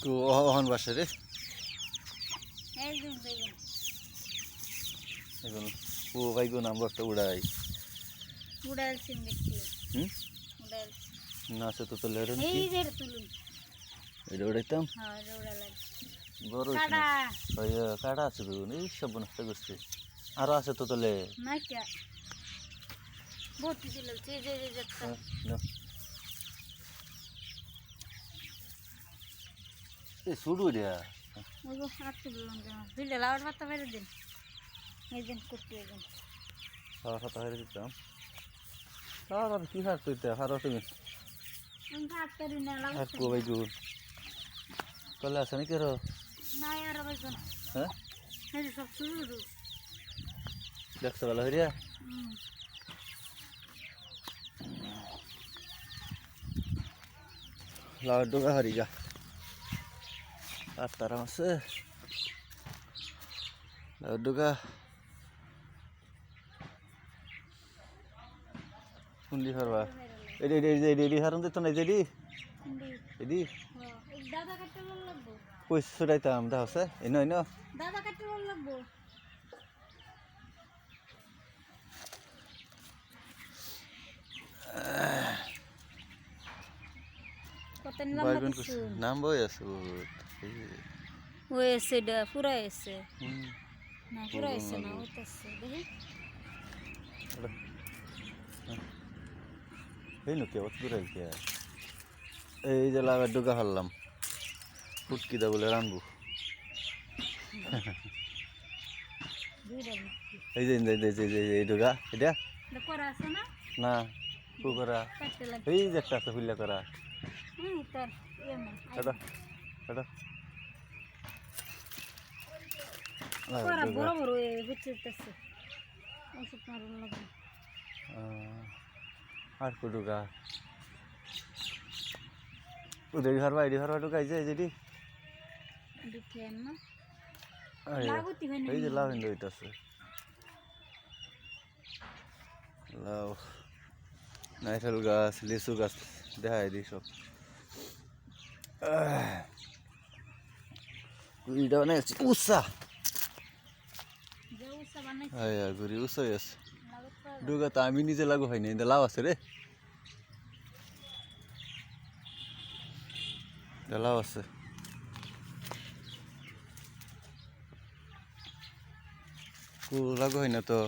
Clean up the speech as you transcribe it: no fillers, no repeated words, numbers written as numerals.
তো অহন বাসে রে এখন ও বাইগুন আমরা একটা উড়াই উড়ালছেন দেখি না আছে তো তুলে এই যে তুলুন এটা উড়াইতাম হ্যাঁ এটা উড়ালেন বড় কাটা কাটা আছে তো এই সব নষ্ট করছে আরো আছে তো তুলে না কি ভর্তি ছিল এই যে একটা এই শুরু দিয়া ওই গো আর তুললাম জামা ভিড়ে লাউড পাতা বেরে দিন এই দিন করতে দিন খাওয়া খাতা হয়ে দিতাম আর কি হার তুই হারো তুমি আমি ভাত করি না আর লাউড কো বাইগুন কলে আছে নাকি আরো না আর বাইগুন হ্যাঁ এই সব শুরু দেখছো ভালো হইয়া লাউড ডোকা হারি যা আর তারা আছে লাউড ডোকা কুন্ডি হারবা এডি এডি এডি এডি হারন দিত না এডি এডি দাদা কাটতে লাগবো কই ছড়াইতাম দা আছে এনো এনো দাদা কাটতে লাগবো কত বাইগুন নাম বই আছে ওই এসে পুরা এসে না পুরা এসে না ওইতাছে দেখি এই নো কে অত দূর আইছে এই যে লাগার ডোকা হারলাম ফুটকি দা বলে রানবো এই যে এই ডোকা এটা করা আছে না না কুকরা কাটতে লাগে এই যে একটা আছে হুল্লা করা তার এমন এটা এটা করা বড় বড় বুঝতেছে ওষুধ মারুন লাগবে আর কো ডোকা ওদের ঘরবা এডি ঘরবা ডোকা এই যেটি দেখেন না এই যে লাউ হিন্দু হইতাছে লাউ নাইটেল গাছ লিচু গাছ দেখাই দিই সব গুড়িটা বানাইছি উষা হ্যাঁ গুড়ি উষাই আছে ডুগা তো আমি নিজে লাগু হয়নি কিন্তু লাউ আছে রে লাউ আছে লাগু হয় না তো